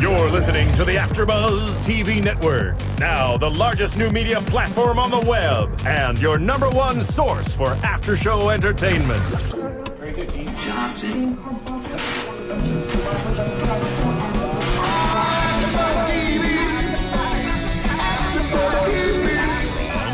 You're listening to the AFTERBUZZ TV Network, now the largest new media platform on the web, and your #1 source for after-show entertainment. Very good, Keith Johnson.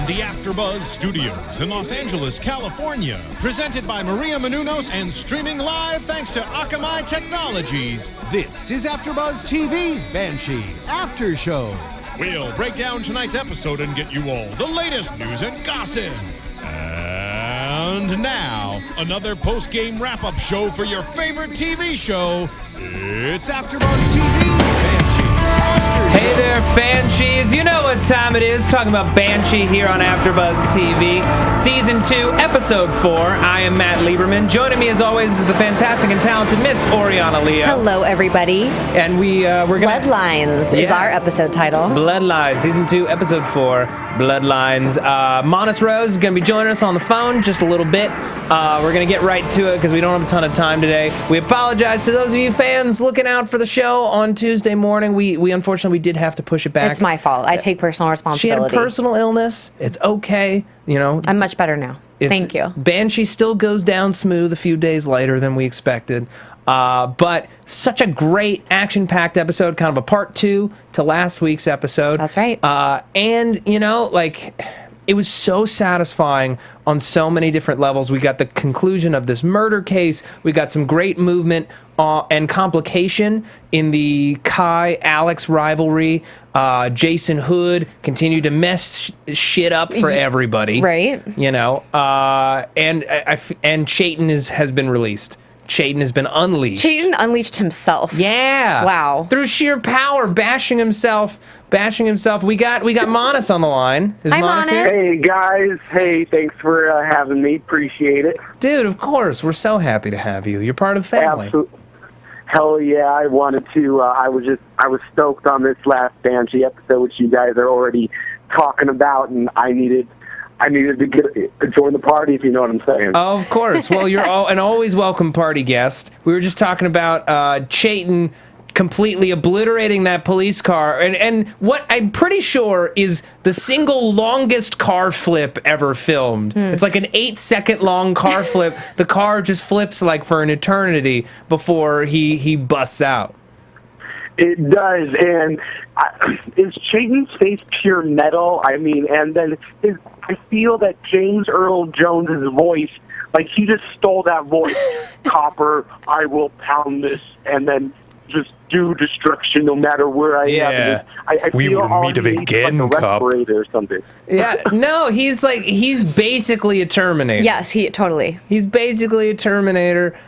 The AFTERBUZZ Studios in Los Angeles, California. Presented by Maria Menounos and streaming live thanks to Akamai Technologies. This is AFTERBUZZ TV's Banshee After Show. We'll break down tonight's episode and get you all the latest news and gossip. And now, another post-game wrap-up show for your favorite TV show. It's AFTERBUZZ TV's Banshee After Show. Hey there, Banshees. You know what time it is. Talking about Banshee here on AFTERBUZZ TV. Season 2, Episode 4. I am Matt Lieberman. Joining me, as always, is the fantastic and talented Miss Oriana Leo. Hello, everybody. And we're gonna... Bloodlines is our episode title. Bloodlines, Season 2, Episode 4, Bloodlines. Monis Rose is going to be joining us on the phone just a little bit. We're going to get right to it because we don't have a ton of time today. We apologize to those of you fans looking out for the show on Tuesday morning. We unfortunately did have to push it back. It's my fault. I take personal responsibility. She had a personal illness. It's okay. You know, I'm much better now. Thank you. Banshee still goes down smooth a few days later than we expected. But such a great action-packed episode, kind of a part 2 to last week's episode. That's right. And, you know, like... It was so satisfying on so many different levels. We got the conclusion of this murder case. We got some great movement and complication in the Kai-Alex rivalry. Jason Hood continued to mess shit up for everybody. Right. You know, and Chayton has been released. Chayton has been unleashed. Chayton unleashed himself. Yeah. Wow. Through sheer power, bashing himself. We got Monis on the line. Is Hi, Monis here? Hey, guys. Hey, thanks for having me. Appreciate it. Dude, of course. We're so happy to have you. You're part of the family. Absolutely. Hell yeah, I wanted to. I was stoked on this last Banshee episode, which you guys are already talking about, and I needed to join the party, if you know what I'm saying. Of course. Well, you're an always welcome party guest. We were just talking about Chayton completely obliterating that police car, and what I'm pretty sure is the single longest car flip ever filmed. It's like an 8-second long car flip. The car just flips like for an eternity before he busts out. It does, and is Chayton's face pure metal? I mean, and then I feel that James Earl Jones's voice, like he just stole that voice. Copper, I will pound this, and then just do destruction no matter where I am. I We feel will meet again, like a cop. respirator or something. Yeah, no, he's basically a Terminator. Yes, totally. He's basically a Terminator.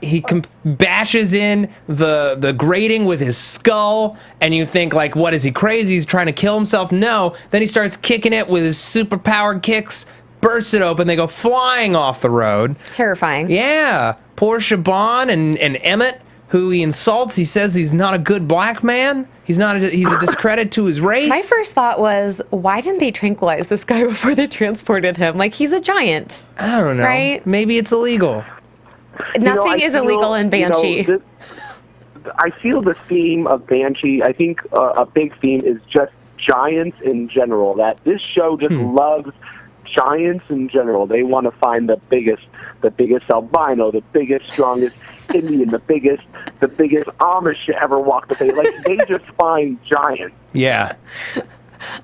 He bashes in the grating with his skull, and you think, like, what is he, crazy? He's trying to kill himself? No. Then he starts kicking it with his super-powered kicks, bursts it open, they go flying off the road. It's terrifying. Yeah. Poor Siobhan and Emmett, who he insults. He says he's not a good black man. He's a discredit to his race. My first thought was, why didn't they tranquilize this guy before they transported him? Like, he's a giant. I don't know. Right? Maybe it's illegal. Nothing is illegal in Banshee. I feel the theme of Banshee, I think a big theme is just giants in general, that this show just loves giants in general. They want to find the biggest albino, the biggest, strongest Indian, the biggest Amish to ever walk the face. Like, they just find giants. Yeah.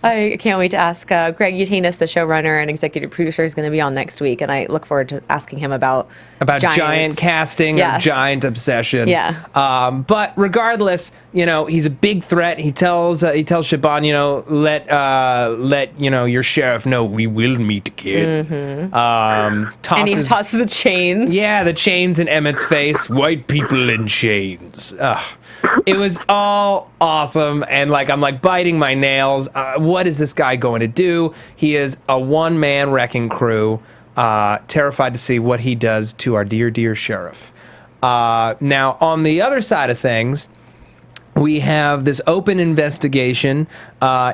I can't wait to ask Greg Utanis, the showrunner and executive producer, is going to be on next week, and I look forward to asking him about giant casting, yes. Or giant obsession. Yeah. But regardless, you know, he's a big threat. He tells Siobhan, you know, let you know your sheriff know we will meet, kid. Mm-hmm. And he tosses the chains. Yeah, the chains in Emmett's face. White people in chains. Ugh. It was all awesome, and I'm biting my nails. What is this guy going to do? He is a one-man wrecking crew. Terrified to see what he does to our dear, dear sheriff. Now, on the other side of things, we have this open investigation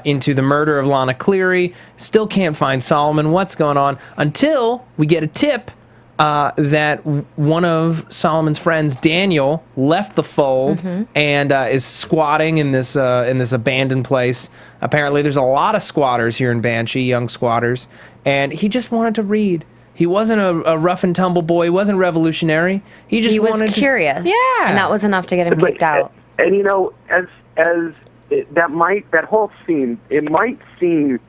into the murder of Lana Cleary. Still can't find Solomon. What's going on? Until we get a tip that one of Solomon's friends, Daniel, left the fold and is squatting in this abandoned place. Apparently, there's a lot of squatters here in Banshee, young squatters, and he just wanted to read. He wasn't a rough and tumble boy. He wasn't revolutionary. He just wanted curious. Yeah, and that was enough to get him kicked out. And that whole scene, it might seem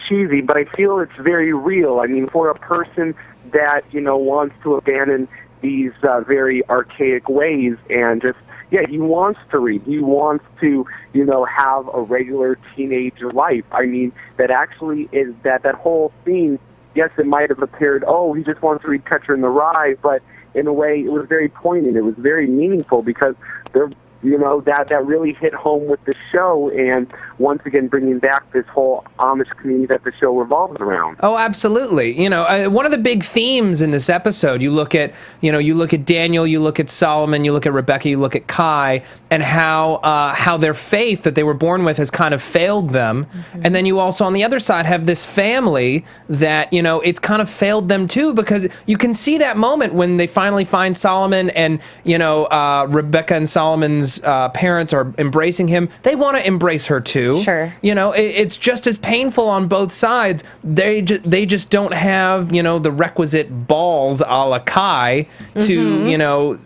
cheesy, but I feel it's very real. I mean, for a person that wants to abandon these very archaic ways and just he wants to read. He wants to have a regular teenager life. I mean, that actually is that whole scene. Yes, it might have appeared, he just wants to read Catcher in the Rye, but in a way, it was very poignant. It was very meaningful because that really hit home with the show, and once again bringing back this whole Amish community that the show revolves around. Oh, absolutely. One of the big themes in this episode, you look at Daniel, you look at Solomon, you look at Rebecca, you look at Kai, and how their faith that they were born with has kind of failed them. And then you also, on the other side, have this family that, it's kind of failed them too, because you can see that moment when they finally find Solomon and, Rebecca and Solomon's parents are embracing him. They want to embrace her too. Sure. It's just as painful on both sides. They just don't have, the requisite balls a la Kai to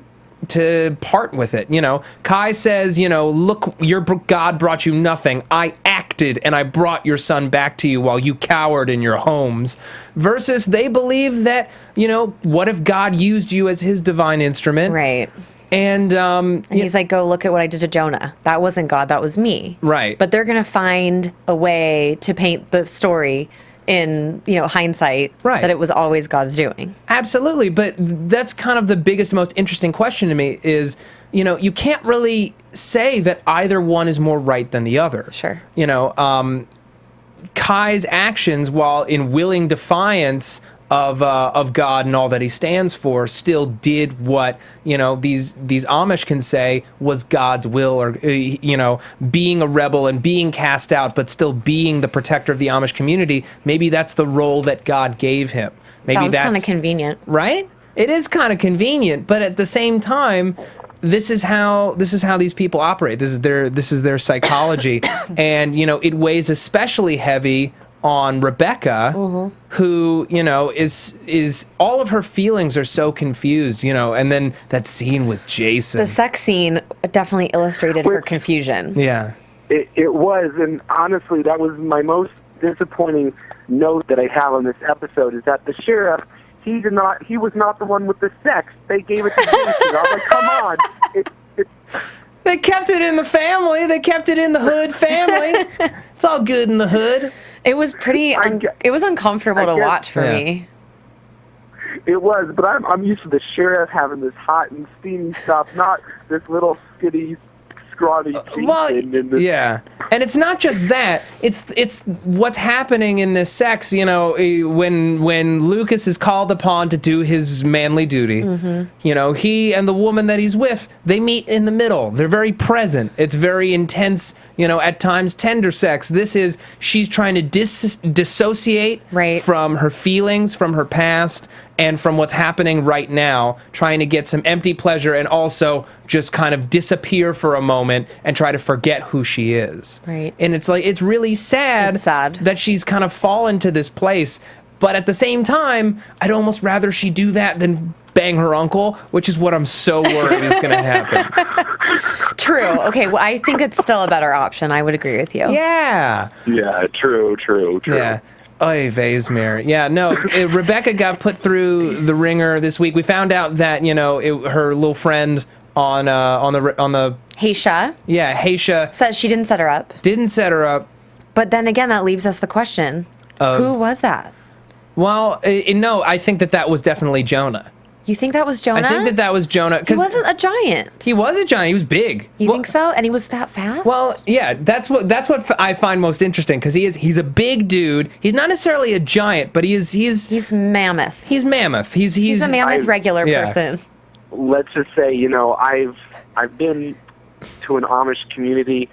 part with it. Kai says, look, your God brought you nothing. I acted and I brought your son back to you while you cowered in your homes. Versus they believe that, what if God used you as his divine instrument? Right. And he's like, go look at what I did to Jonah. That wasn't God, that was me. Right. But they're going to find a way to paint the story in, hindsight, right, that it was always God's doing. Absolutely. But that's kind of the biggest, most interesting question to me is, you can't really say that either one is more right than the other. Sure. Kai's actions, while in willing defiance of God and all that he stands for, still did what these Amish can say was God's will, or being a rebel and being cast out, but still being the protector of the Amish community. Maybe that's the role that God gave him. Maybe Sounds that's kind of convenient, right? It is kind of convenient, but at the same time, this is how these people operate. This is their psychology, and it weighs especially heavy on Rebecca, who is all of her feelings are so confused, and then that scene with Jason. The sex scene definitely illustrated her confusion. Yeah, it was, and honestly, that was my most disappointing note that I have on this episode is that the sheriff, he was not the one with the sex. They gave it to Jason. I was like, come on. They kept it in the family. They kept it in the hood family. It's all good in the hood. It was pretty. It was uncomfortable to watch for me. It was, but I'm used to the sheriff having this hot and steamy stuff, not this little skinny, scrawny Jason. Yeah, and it's not just that. It's what's happening in this sex. When Lucas is called upon to do his manly duty, he and the woman that he's with, they meet in the middle. They're very present. It's very intense. At times tender sex. This is she's trying to dissociate from her feelings, from her past, and from what's happening right now, trying to get some empty pleasure and also just kind of disappear for a moment and try to forget who she is. Right. And it's really sad, that she's kind of fallen to this place. But at the same time, I'd almost rather she do that than bang her uncle, which is what I'm so worried is going to happen. True. Okay, well, I think it's still a better option. I would agree with you. Yeah. Yeah, true. Yeah. Oy Vaismere. Yeah, no, Rebecca got put through the ringer this week. We found out that, her little friend on the Haysha. Yeah, Haysha says she didn't set her up. Didn't set her up. But then again, that leaves us the question, who was that? Well, no, I think that was definitely Jonah. You think that was Jonah? I think that was Jonah. He wasn't a giant. He was a giant. He was big. You think so? And he was that fast? Well, yeah, that's what I find most interesting, because he's a big dude. He's not necessarily a giant, but he's mammoth. He's mammoth. He's a mammoth regular person. Let's just say, I've been to an Amish community.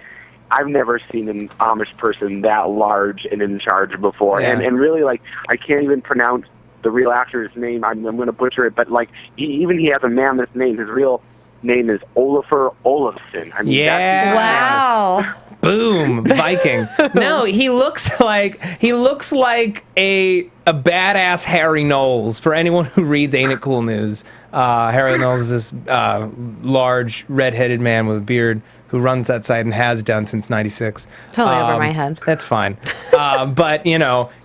I've never seen an Amish person that large and in charge before. Yeah. And really, I can't even pronounce the real actor's name. I'm going to butcher it, but like he has a mammoth name. His real name is Olafur Olafsson. I mean, Yeah. Wow. Boom, Viking. No, he looks like a badass Harry Knowles. For anyone who reads Ain't It Cool News, Harry Knowles is this large red-headed man with a beard who runs that site and has done since '96. Totally over my head. That's fine. But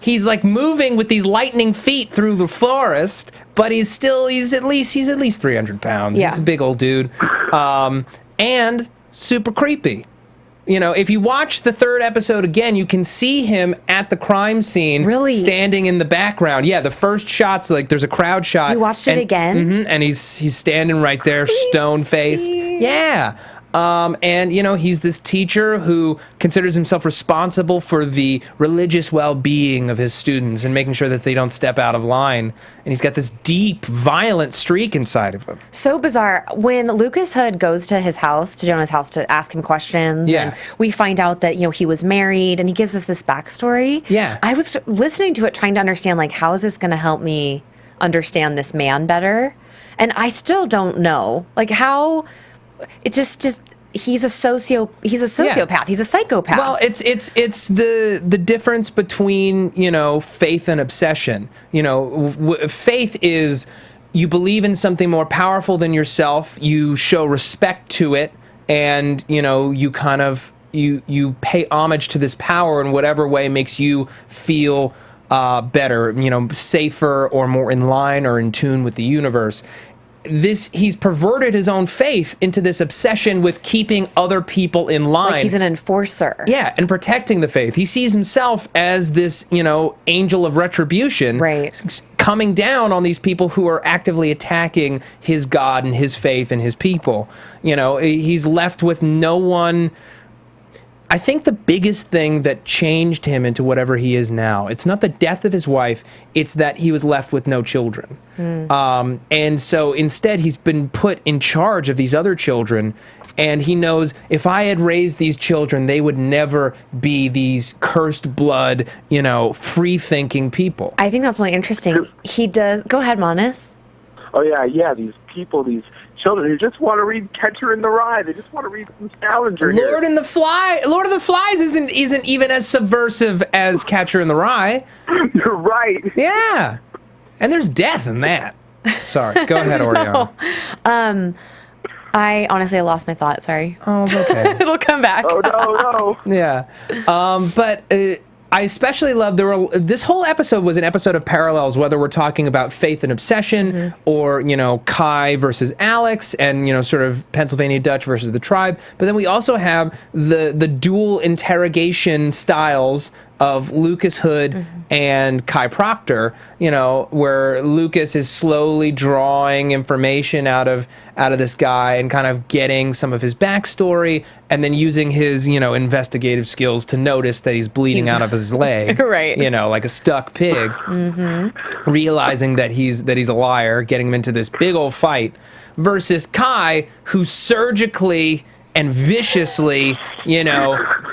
he's like moving with these lightning feet through the forest, but he's at least 300 pounds. Yeah. He's a big old dude, and super creepy. If you watch the third episode again, you can see him at the crime scene, Really? standing in the background. Yeah, the first shot's like there's a crowd shot. You watched it again? Mm-hmm, and he's standing right there, stone faced. Yeah. And he's this teacher who considers himself responsible for the religious well-being of his students and making sure that they don't step out of line. And he's got this deep, violent streak inside of him. So bizarre. When Lucas Hood goes to Jonah's house to ask him questions, Yeah. and we find out that, he was married, and he gives us this backstory. Yeah. I was listening to it, trying to understand, like, how is this going to help me understand this man better? And I still don't know. Like, how... It just he's a sociopath. Yeah. He's a psychopath. Well, it's the difference between faith and obsession. Faith is you believe in something more powerful than yourself. You show respect to it, and you kind of you pay homage to this power in whatever way makes you feel better, safer or more in line or in tune with the universe. He's perverted his own faith into this obsession with keeping other people in line. Like he's an enforcer. Yeah, and protecting the faith. He sees himself as this, angel of retribution. Right. Coming down on these people who are actively attacking his God and his faith and his people. He's left with no one. I think the biggest thing that changed him into whatever he is now, it's not the death of his wife, it's that he was left with no children. And so instead he's been put in charge of these other children, and he knows if I had raised these children, they would never be these cursed blood, free-thinking people. I think that's really interesting. He does... Go ahead, Manas. Oh, yeah, these people, these children who just want to read Catcher in the Rye. They just want to read some Salinger. Lord of the Flies isn't even as subversive as Catcher in the Rye. You're right. Yeah. And there's death in that. Sorry. Go ahead, Oriana. I honestly lost my thought. Sorry. Oh, okay. It'll come back. Oh, no. Yeah. But I especially love this whole episode was an episode of parallels, whether we're talking about faith and obsession or, Kai versus Alex and, sort of Pennsylvania Dutch versus the tribe. But then we also have the dual interrogation styles of Lucas Hood and Kai Proctor, where Lucas is slowly drawing information out of this guy and kind of getting some of his backstory and then using his, investigative skills to notice that he's bleeding out of his leg. Right. Like a stuck pig. Realizing that he's a liar, getting him into this big old fight versus Kai, who surgically and viciously,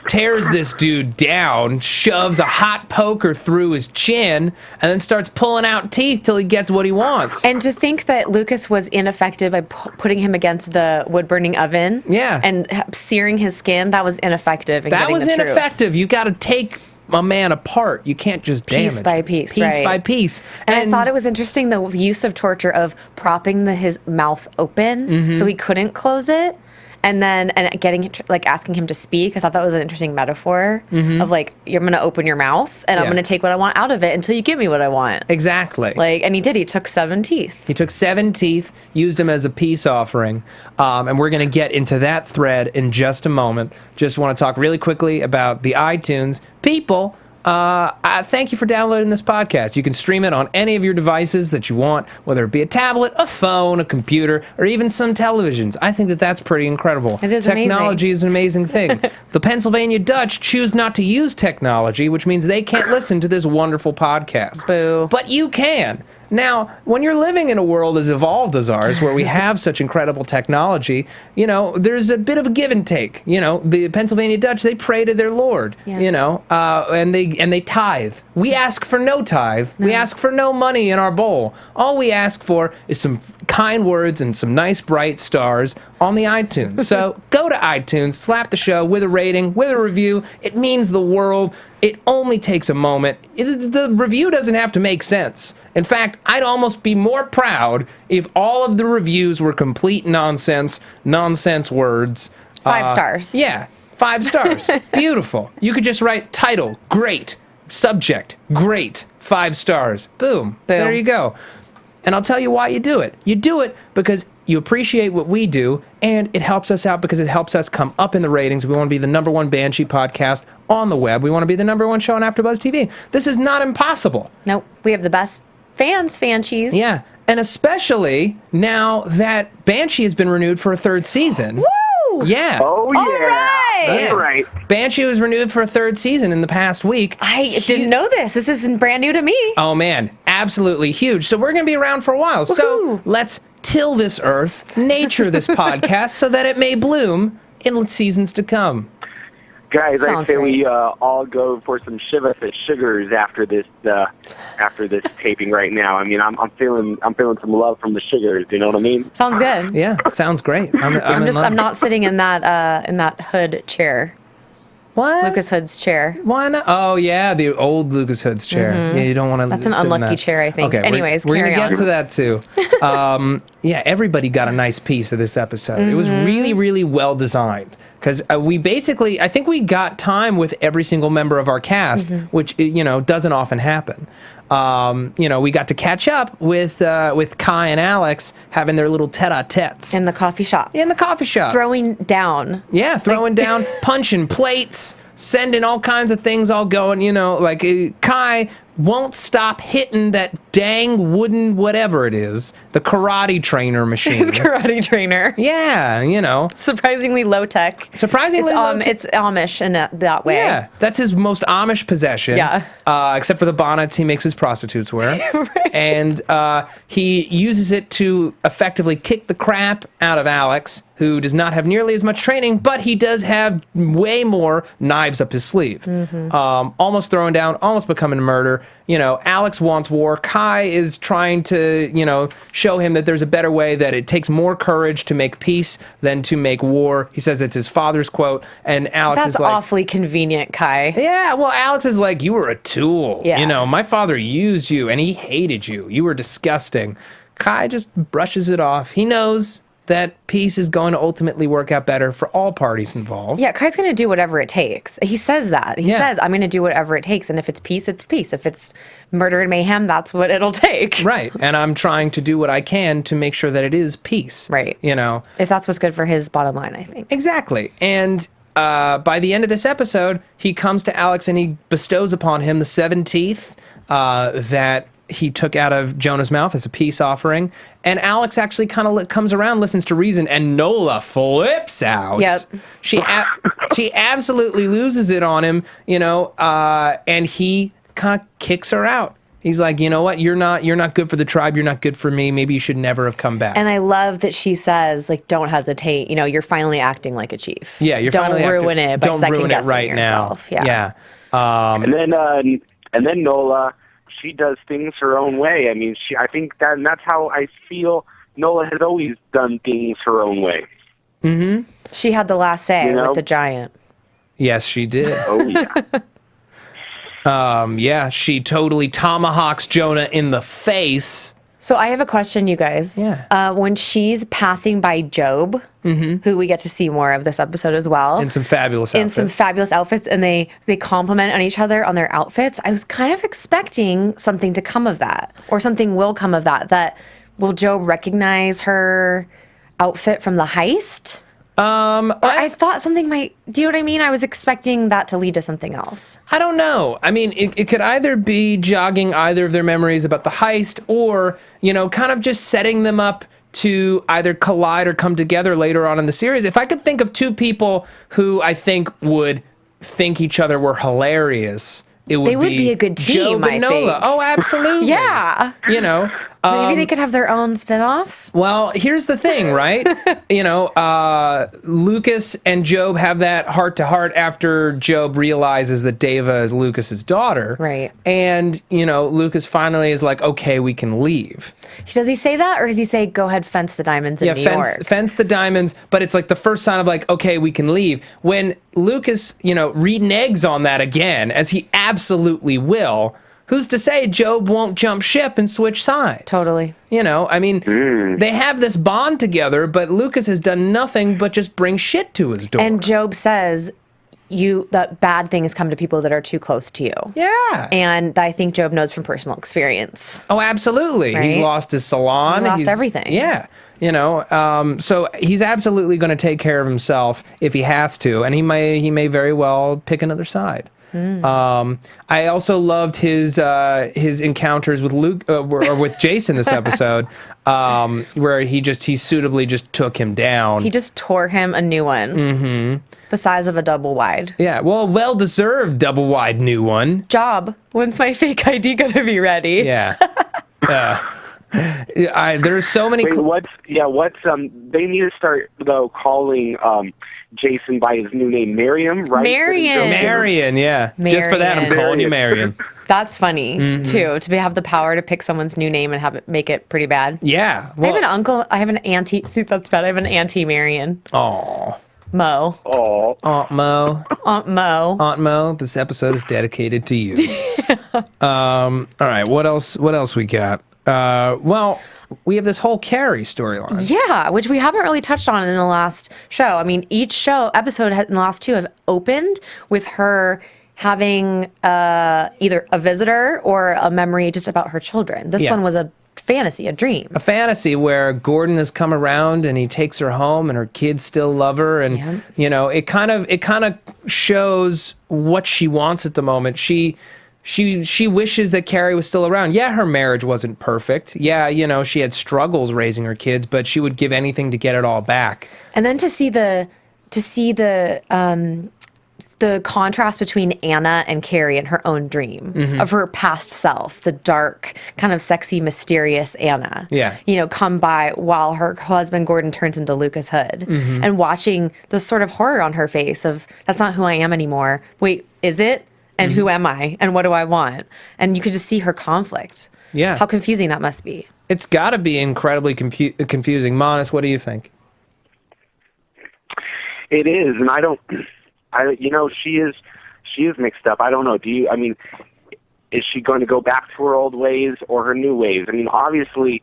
tears this dude down, shoves a hot poker through his chin, and then starts pulling out teeth till he gets what he wants. And to think that Lucas was ineffective by putting him against the wood-burning oven and searing his skin, that was ineffective. That was ineffective. You got to take a man apart. You can't just damage piece by piece, piece right. by piece. And I thought it was interesting the use of torture of propping his mouth open so he couldn't close it. And then getting asking him to speak. I thought that was an interesting metaphor of you're going to open your mouth and I'm going to take what I want out of it until you give me what I want. Exactly. And he did. He took 7 teeth. He took 7 teeth, used them as a peace offering, and we're going to get into that thread in just a moment. Just want to talk really quickly about the iTunes people. Thank you for downloading this podcast. You can stream it on any of your devices that you want, whether it be a tablet, a phone, a computer, or even some televisions. I think that's pretty incredible. It is Technology is an amazing thing. The Pennsylvania Dutch choose not to use technology, which means they can't listen to this wonderful podcast. Boo. But you can. Now, when you're living in a world as evolved as ours, where we have such incredible technology, you know, there's a bit of a give and take. You know, the Pennsylvania Dutch, they pray to their Lord, Yes. you know, and they tithe. We ask for no tithe. We ask for no money in our bowl. All we ask for is some kind words and some nice bright stars on the iTunes. So go to iTunes, slap the show with a rating, with a review. It means the world. It only takes a moment. The review doesn't have to make sense. In fact, I'd almost be more proud if all of the reviews were complete nonsense words. 5 stars. Yeah, 5 stars. Beautiful. You could just write title, great. Subject, great. 5 stars. Boom. There you go. And I'll tell you why you do it. You do it because you appreciate what we do, and it helps us out because it helps us come up in the ratings. We want to be the #1 Banshee podcast on the web. We want to be the #1 show on AfterBuzz TV. This is not impossible. Nope. We have the best Banshees. Yeah, and especially now that Banshee has been renewed for a 3rd season. Woo! Yeah. Oh, yeah. All right. That's right. Banshee was renewed for a 3rd season in the past week. I didn't know this. This is brand new to me. Oh, man. Absolutely huge. So we're going to be around for a while. Woohoo. So let's till this earth, nature this podcast, so that it may bloom in seasons to come. Guys, I Sounds say great. we all go for some Shiva Fish sugars after this taping right now. I mean, I'm feeling some love from the sugars. You know what I mean? Sounds good. Yeah, sounds great. I'm not sitting in that Hood chair. What? Lucas Hood's chair. Why not? Oh, yeah, the old Lucas Hood's chair. Yeah, you don't want to. That's an unlucky chair, I think. Okay, Anyways, we're carry gonna on. get to that too. Yeah, everybody got a nice piece of this episode. It was really, really well designed because I think we got time with every single member of our cast, which doesn't often happen. We got to catch up with Kai and Alex having their little tete-a-tetes In the coffee shop. in the coffee shop. Throwing down. Yeah, throwing down, punching plates, sending all kinds of things all going, Kai won't stop hitting that dang wooden whatever it is, the karate trainer machine. His karate trainer. Yeah, Surprisingly low tech. Surprisingly low tech. It's Amish in that way. Yeah, that's his most Amish possession. Yeah. Except for the bonnets he makes his prostitutes wear. Right. And he uses it to effectively kick the crap out of Alex, who does not have nearly as much training, but he does have way more knives up his sleeve. Almost throwing down, almost becoming a murder. Alex wants war. Kai is trying to, show him that there's a better way, that it takes more courage to make peace than to make war. He says it's his father's quote, and Alex That's is like... awfully convenient, Kai. Yeah, well, Alex is like, you were a tool. Yeah. My father used you, and he hated you. You were disgusting. Kai just brushes it off. He knows that peace is going to ultimately work out better for all parties involved. Yeah, Kai's going to do whatever it takes. He says that. He says, I'm going to do whatever it takes. And if it's peace, it's peace. If it's murder and mayhem, that's what it'll take. Right. And I'm trying to do what I can to make sure that it is peace. Right. If that's what's good for his bottom line, I think. Exactly. And by the end of this episode, he comes to Alex and he bestows upon him the 7 teeth that he took out of Jonah's mouth as a peace offering. And Alex actually kind of comes around, listens to reason, and Nola flips out. Yep. She absolutely loses it on him, and he kind of kicks her out. He's like, you know what? You're not good for the tribe. You're not good for me. Maybe you should never have come back. And I love that she says, like, don't hesitate. You're finally acting like a chief. Yeah, you're don't finally ruin acting, it by don't second ruin it guessing right yourself. now. Yeah. And then Nola, she does things her own way. I mean, I think that's how I feel. Nola has always done things her own way. Mm-hmm. She had the last say with the giant. Yes, she did. Oh yeah. Yeah, she totally tomahawks Jonah in the face. So I have a question, you guys. Yeah. When she's passing by Job, who we get to see more of this episode as well. In some fabulous outfits. And they compliment on each other on their outfits. I was kind of expecting something to come of that, or something will come of that. Will Job recognize her outfit from the heist? I thought something might... Do you know what I mean? I was expecting that to lead to something else. I don't know. I mean, it could either be jogging either of their memories about the heist, or, kind of just setting them up to either collide or come together later on in the series. If I could think of 2 people who I think would think each other were hilarious it would They would be a good team, Job and I Nola. think. Oh, absolutely. Yeah. You know, Maybe they could have their own spinoff. well, here's the thing, right? Lucas and Job have that heart-to-heart after Job realizes that Deva is Lucas's daughter. Right. And, Lucas finally is like, okay, we can leave. Does he say that, or does he say, go ahead, fence the diamonds in New York? Fence the diamonds, but it's like the first sign of like, okay, we can leave. When Lucas, reneges on that again, as he absolutely will, who's to say Job won't jump ship and switch sides? Totally. They have this bond together, but Lucas has done nothing but just bring shit to his door. And Job says, that bad things come to people that are too close to you. Yeah. And I think Job knows from personal experience. Oh, absolutely. Right? He lost his salon. He lost everything. Yeah. So he's absolutely going to take care of himself if he has to, and he may very well pick another side. I also loved his encounters with Luke or with Jason this episode, where he suitably just took him down. He just tore him a new one, the size of a double wide. Yeah, well deserved double wide new one. Job. When's my fake ID gonna be ready? Yeah. There's so many. Wait, they need to start though calling Jason by his new name, Marion, right? Marion, yeah. Just for that, I'm calling you Marion. That's funny too, to have the power to pick someone's new name and make it pretty bad. Yeah. I have an uncle. I have an auntie. See, that's bad. I have an auntie Marion. Oh. Mo. Oh. Aunt Mo. Aunt Mo. Aunt Mo, this episode is dedicated to you. All right, what else we got? We have this whole Carrie storyline. Yeah, which we haven't really touched on in the last show. I mean, each episode in the last two have opened with her having either a visitor or a memory just about her children. This one was a fantasy, a dream. A fantasy where Gordon has come around and he takes her home and her kids still love her, and it kind of shows what she wants at the moment. She wishes that Carrie was still around. Yeah, her marriage wasn't perfect. Yeah, she had struggles raising her kids, but she would give anything to get it all back. And then to see the contrast between Anna and Carrie in her own dream of her past self, the dark, kind of sexy, mysterious Anna. Yeah. Come by while her husband Gordon turns into Lucas Hood, and watching the sort of horror on her face of, that's not who I am anymore. Wait, is it? And who am I? And what do I want? And you could just see her conflict. Yeah. How confusing that must be. It's got to be incredibly confusing. Monis, what do you think? It is, and she is mixed up. I don't know. Is she going to go back to her old ways or her new ways? I mean, obviously,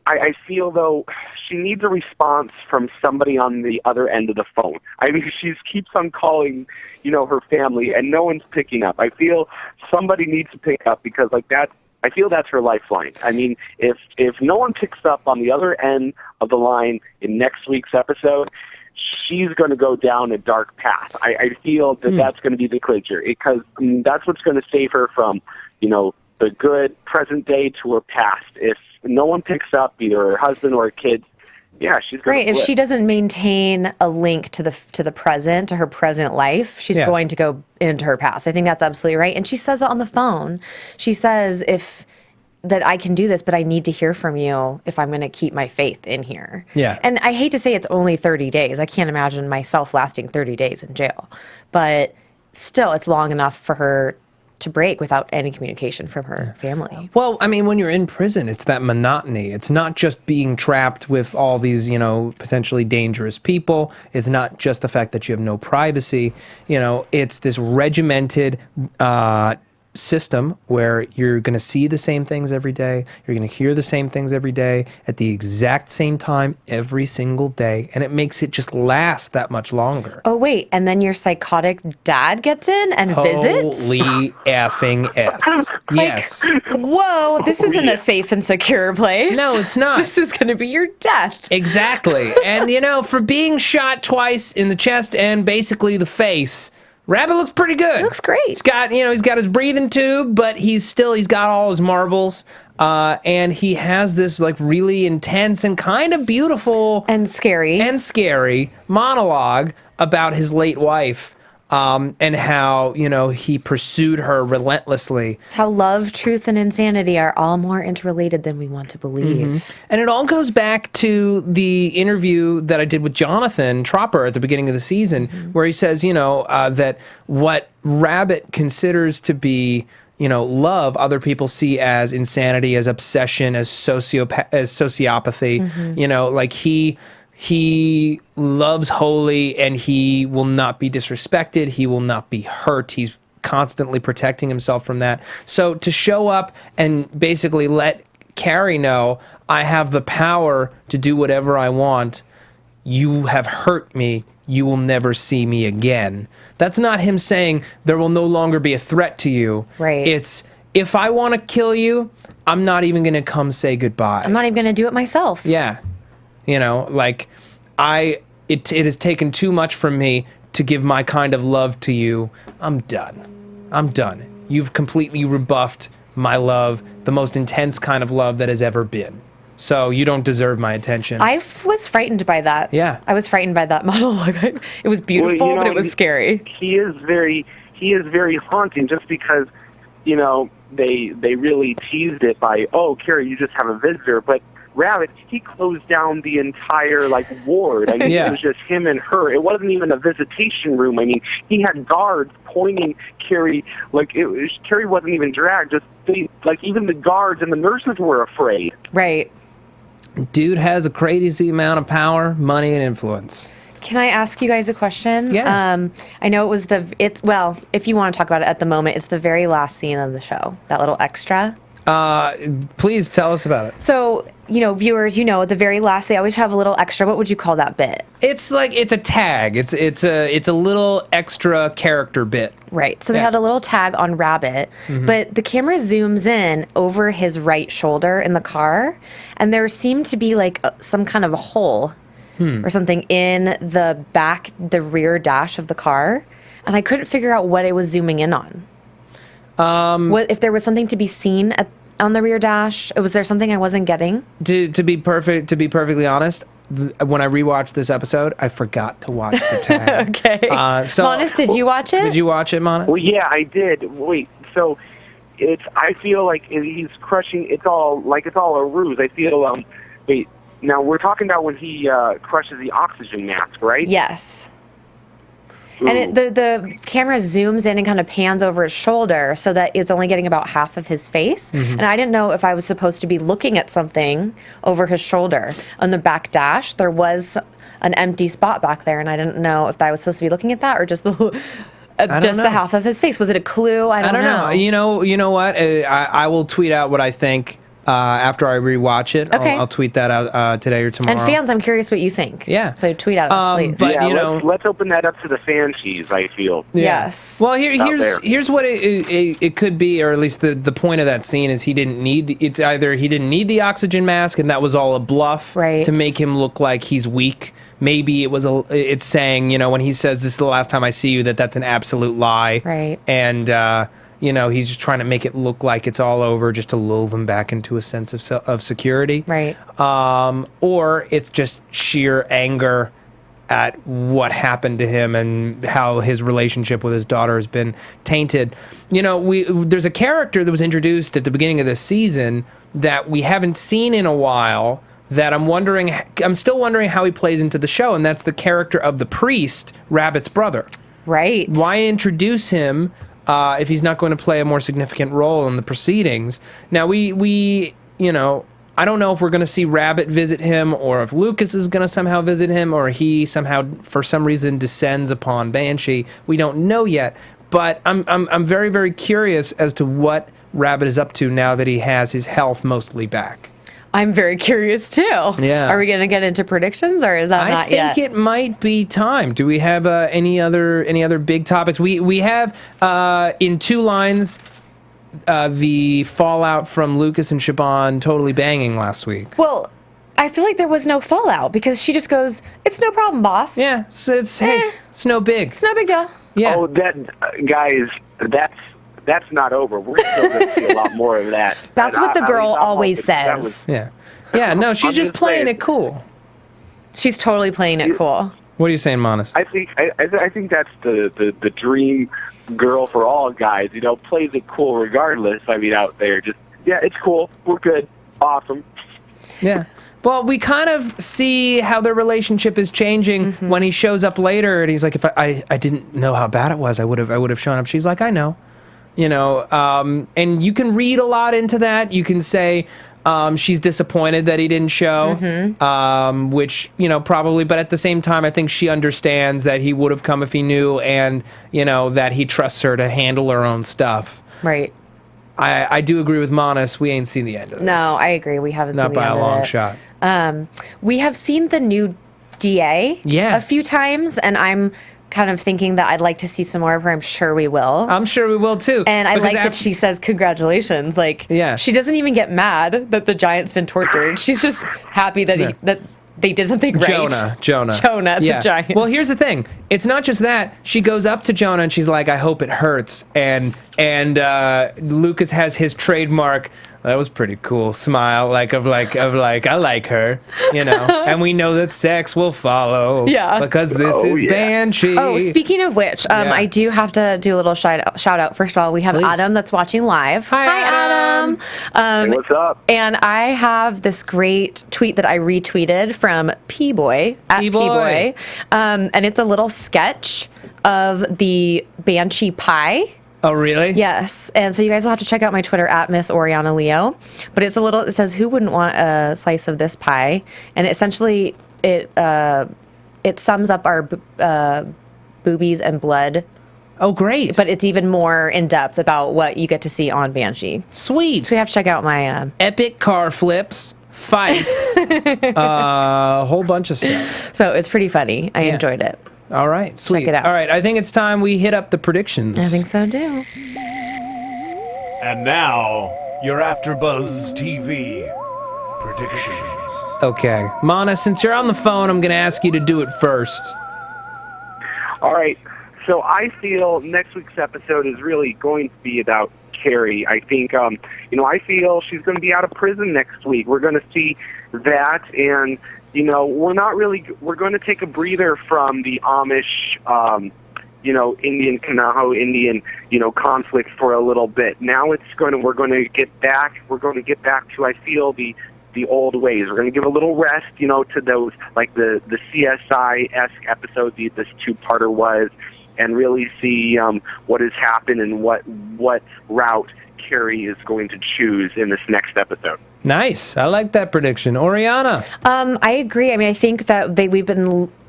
I feel, though, she needs a response from somebody on the other end of the phone. I mean, she keeps on calling, her family, and no one's picking up. I feel somebody needs to pick up, because, I feel that's her lifeline. I mean, if no one picks up on the other end of the line in next week's episode, she's going to go down a dark path. I feel that that's going to be the clincher, because that's what's going to save her from, the good present day to her past. If no one picks up, either her husband or her kids, she's going to If she doesn't maintain a link to the present, to her present life, she's going to go into her past. I think that's absolutely right. And she says it on the phone. She says, that I can do this, but I need to hear from you if I'm going to keep my faith in here. Yeah. And I hate to say it's only 30 days. I can't imagine myself lasting 30 days in jail. But still, it's long enough for her to break without any communication from her family. Well, I mean, when you're in prison, it's that monotony. It's not just being trapped with all these, potentially dangerous people. It's not just the fact that you have no privacy. It's this regimented system where you're going to see the same things every day, you're going to hear the same things every day at the exact same time every single day, and it makes it just last that much longer. Oh wait, and then your psychotic dad gets in and visits? Holy effing S. Yes. Whoa, this isn't a safe and secure place. No, it's not. This is going to be your death. Exactly. And for being shot twice in the chest and basically the face, Rabbit looks pretty good. Looks great. He's got his breathing tube, but he's got all his marbles, and he has this really intense and kind of beautiful and scary monologue about his late wife. and how, you know, he pursued her relentlessly. How love, truth, and insanity are all more interrelated than we want to believe. And it all goes back to the interview that I did with Jonathan Tropper at the beginning of the season, where he says, you know, that what Rabbit considers to be, you know, love, other people see as insanity, as obsession, as sociopathy. You know, like he loves wholly, and he will not be disrespected. He will not be hurt. He's constantly protecting himself from that. So to show up and basically let Carrie know, I have the power to do whatever I want. You have hurt me. You will never see me again. That's not him saying there will no longer be a threat to you. Right. It's, if I want to kill you, I'm not even going to come say goodbye. I'm not even going to do it myself. Yeah. You know, like, it has taken too much from me to give my kind of love to you. I'm done. I'm done. You've completely rebuffed my love, the most intense kind of love that has ever been. So you don't deserve my attention. I was frightened by that. Yeah. I was frightened by that monologue. It was beautiful, Well, you know, but it was scary. He is very haunting, just because, you know, they really teased it by, oh, Carrie, you just have a visitor, but Rabbit, he closed down the entire, like, ward. I mean, Yeah. It was just him and her. It wasn't even a visitation room. I mean, he had guards pointing Carrie, like, Carrie wasn't even dragged. Like, even the guards and the nurses were afraid. Right. Dude has a crazy amount of power, money, and influence. Can I ask you guys a question? Yeah. I know well, if you want to talk about it at the moment, it's the very last scene of the show, that little extra. Please tell us about it. So, you know, viewers, you know, at the very last, they always have a little extra. What would you call that bit? It's like, it's a tag. It's a little extra character bit. Right. So they had a little tag on Rabbit, but the camera zooms in over his right shoulder in the car, and there seemed to be like some kind of a hole or something in the rear dash of the car, and I couldn't figure out what it was zooming in on. If there was something to be seen on the rear dash, was there something I wasn't getting? To be perfectly honest, when I rewatched this episode, I forgot to watch the tag. Okay. So, Monis, did you watch it? Did you watch it, Monis? Well, yeah, I did. Wait, so I feel like he's crushing, it's all a ruse. I feel, wait, now we're talking about when he crushes the oxygen mask, right? Yes. And the camera zooms in and kind of pans over his shoulder so that it's only getting about half of his face. And I didn't know if I was supposed to be looking at something over his shoulder. On the back dash, there was an empty spot back there, and I didn't know if I was supposed to be looking at that or just the half of his face. Was it a clue? I don't know. You know what? I will tweet out what I think after I rewatch it. Okay. I'll tweet that out today or tomorrow. And fans, I'm curious what you think. Yeah. So tweet at us, please. But Yeah, you know, let's open that up to the fan cheese, I feel. Yes. Well, there. here's what it could be, or at least the point of that scene is he didn't need. It's either he didn't need the oxygen mask, and that was all a bluff Right. to make him look like he's weak. Maybe it's saying, you know, when he says this is the last time I see you, that's an absolute lie. Right. And you know, he's just trying to make it look like it's all over, just to lull them back into a sense of security. Right. Or it's just sheer anger at what happened to him and how his relationship with his daughter has been tainted. You know, there's a character that was introduced at the beginning of this season that we haven't seen in a while that I'm still wondering how he plays into the show, and that's the character of the priest, Rabbit's brother. Right. Why introduce him if he's not going to play a more significant role in the proceedings? Now, we you know, I don't know if we're going to see Rabbit visit him, or if Lucas is going to somehow visit him, or he somehow, for some reason, descends upon Banshee. We don't know yet, but I'm very, very curious as to what Rabbit is up to now that he has his health mostly back. I'm very curious too. Yeah. Are we going to get into predictions, or is that not yet? I think it might be time. Do we have any other big topics? We have in 2 lines the fallout from Lucas and Siobhan totally banging last week. Well, I feel like there was no fallout because she just goes, "It's no problem, boss. Yeah, so it's no big. It's no big deal." Yeah. Oh, guys, that's not over. We're still going to see a lot more of that. That's what the girl always that says. Yeah. Yeah, no, she's I'm just just playing saying. it cool. She's totally playing it cool. What are you saying, Manas? I think that's the dream girl for all guys. You know, plays it cool regardless. I mean, out there, just it's cool. We're good. Awesome. Yeah. Well, we kind of see how their relationship is changing when he shows up later, and he's like, "If I didn't know how bad it was, I would have shown up." She's like, "I know," you know, and you can read a lot into that. You can say she's disappointed that he didn't show, which, you know, probably, but at the same time, I think she understands that he would have come if he knew, and, you know, that he trusts her to handle her own stuff. Right. I do agree with Manas. We ain't seen the end of this. No, I agree. We haven't seen Not the by end a of long it. shot. We have seen the new DA Yeah. a few times, and I'm kind of thinking that I'd like to see some more of her. I'm sure we will. I'm sure we will too. And I Because like that she says congratulations. Like, Yeah. she doesn't even get mad that the giant's been tortured. She's just happy that that they did something right. Jonah, the giant. Well, here's the thing. It's not just that. She goes up to Jonah and she's like, "I hope it hurts." And Lucas has his trademark. That was pretty cool. Smile, like I like her, you know. And we know that sex will follow. Yeah. Because this is Banshee. Oh, speaking of which, I do have to do a little shout out. First of all, we have Please. Adam that's watching live. Hi, Adam. Hey, what's up? And I have this great tweet that I retweeted from P-Boy, at P-Boy. P-Boy. And it's a little sketch of the Banshee pie. Oh, really? Yes. And so you guys will have to check out my Twitter at Miss Oriana Leo. But it says, who wouldn't want a slice of this pie? And essentially it sums up our boobies and blood. Oh, great. But it's even more in depth about what you get to see on Banshee. Sweet. So you have to check out my Epic car flips, fights, a whole bunch of stuff. So it's pretty funny. I enjoyed it. All right, sweet. it out. All right, I think it's time we hit up the predictions. I think so too. And now, your AfterBuzz TV predictions. Okay. Mana, since you're on the phone, I'm going to ask you to do it first. All right. So I feel next week's episode is really going to be about Carrie. I think, I feel she's going to be out of prison next week. We're going to see that, and, we're going to take a breather from the Amish, Indian Kinaho, Indian, conflict for a little bit. Now we're going to get back to, I feel, the old ways. We're going to give a little rest, to those, like the CSI-esque episode this two-parter was, and really see what has happened and what route Carrie is going to choose in this next episode. Nice. I like that prediction. Oriana. I agree. I mean, I think that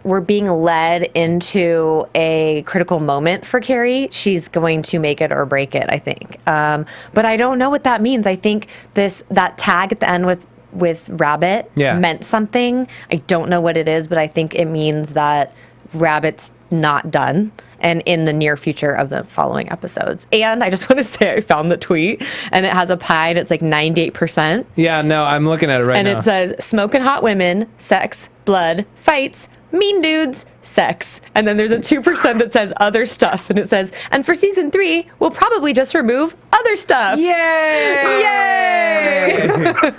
we're being led into a critical moment for Carrie. She's going to make it or break it, I think. But I don't know what that means. I think that tag at the end with Rabbit meant something. I don't know what it is, but I think it means that Rabbit's not done and in the near future of the following episodes. And I just want to say I found the tweet, and it has a pie, and it's like 98%. Yeah, no, I'm looking at it right now. And it says, smoking hot women, sex, blood, fights, mean dudes, sex. And then there's a 2% that says other stuff. And it says, and for season 3, we'll probably just remove other stuff. Yay! Yay!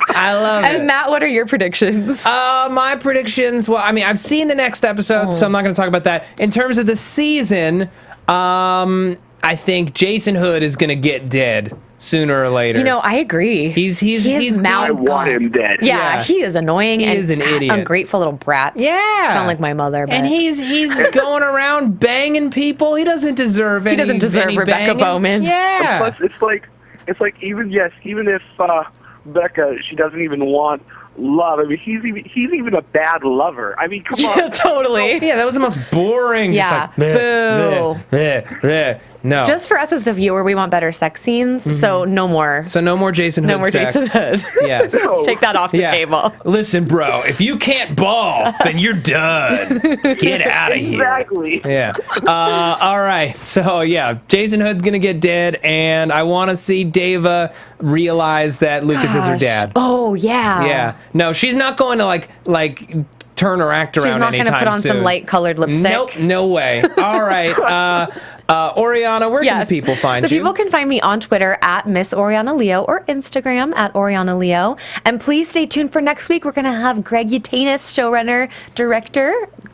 I love it. And Matt, what are your predictions? My predictions, well, I mean, I've seen the next episode, so I'm not going to talk about that. In terms of the season, I think Jason Hood is going to get dead sooner or later. I agree. He's I want him dead. Yeah, he is annoying. He is an idiot. Ungrateful little brat. Yeah. Sound like my mother. But And he's going around banging people. He doesn't deserve any. He doesn't deserve any Rebecca banging. Bowman. Yeah. Plus, it's like even if Becca, she doesn't even want love. I mean, he's even a bad lover. I mean, come on. Totally. Yeah, that was the most boring. Yeah. Just like, Boo. No. Just for us as the viewer, we want better sex scenes. So no more. So no more Jason Hood No more sex. Jason Hood. Yes. Let's take that off the table. Listen, bro, if you can't ball, then you're done. Get out of here. Exactly. Yeah. All right. So, yeah, Jason Hood's going to get dead, and I want to see Deva realize that Lucas is her dad. Oh, yeah. Yeah. No, she's not going to, like turn her act around She's not anytime going to put on soon. some light-colored lipstick. Nope, no way. All right. Oriana, where can the people find you? The people can find me on Twitter at Miss Oriana Leo or Instagram at Oriana Leo. And please stay tuned for next week. We're going to have Greg Utanis, showrunner, director,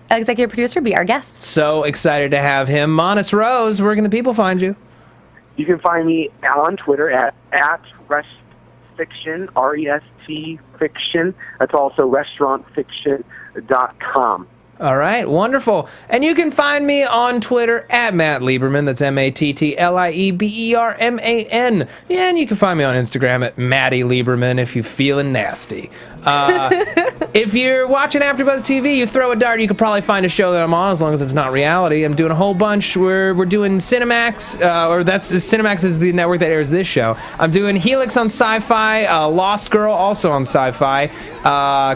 executive producer, be our guest. So excited to have him. Monis Rose, where can the people find you? You can find me on Twitter at restfiction, R-E-S-T fiction. That's also restaurantfiction.com. All right, wonderful. And you can find me on Twitter at Matt Lieberman. That's MattLieberman. Yeah, and you can find me on Instagram at Matty Lieberman if you're feeling nasty. If you're watching AfterBuzz TV, you throw a dart, you could probably find a show that I'm on, as long as it's not reality. I'm doing a whole bunch. We're doing Cinemax, Cinemax is the network that airs this show. I'm doing Helix on Sci-Fi, Lost Girl also on Sci-Fi,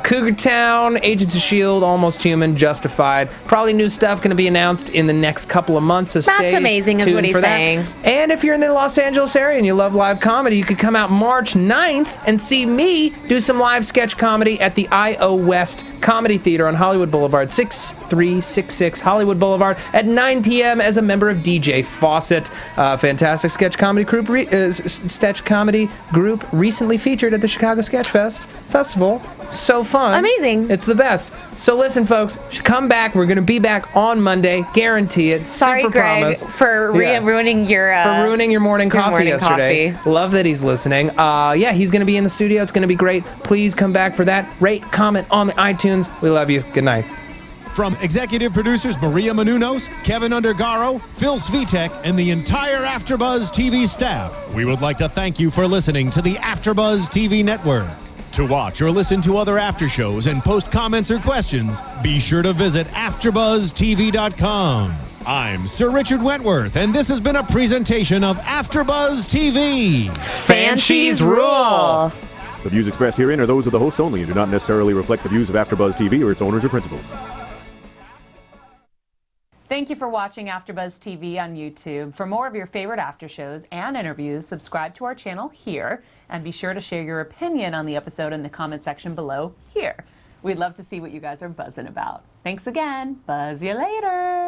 Cougar Town, Agents of S.H.I.E.L.D., Almost Human, Justified. Probably new stuff going to be announced in the next couple of months, so That's stay amazing, is tuned what he's for that. saying. And if you're in the Los Angeles area and you love live comedy, you could come out March 9th and see me do some live sketch comedy at the I.O. West Comedy Theater on Hollywood Boulevard, 6366 Hollywood Boulevard at 9 p.m. as a member of DJ Fawcett. Fantastic sketch comedy group, recently featured at the Chicago Sketch Festival. So fun. Amazing. It's the best. So listen, folks, come back. We're going to be back on Monday. Guarantee it. Sorry, Super Greg, promise. for ruining your morning coffee morning yesterday. coffee. Love that he's listening. Yeah, he's going to be in the studio. It's going to be great. Please come back for that. Rate, comment on the iTunes. We love you. Good night. From executive producers Maria Menounos, Kevin Undergaro, Phil Svitek, and the entire AfterBuzz TV staff, we would like to thank you for listening to the AfterBuzz TV network. To watch or listen to other after shows and post comments or questions, be sure to visit AfterBuzzTV.com. I'm Sir Richard Wentworth, and this has been a presentation of AfterBuzz TV. Banshees rule. The views expressed herein are those of the hosts only and do not necessarily reflect the views of AfterBuzz TV or its owners or principals. Thank you for watching AfterBuzz TV on YouTube. For more of your favorite after shows and interviews, subscribe to our channel here, and be sure to share your opinion on the episode in the comment section below here. We'd love to see what you guys are buzzing about. Thanks again. Buzz you later.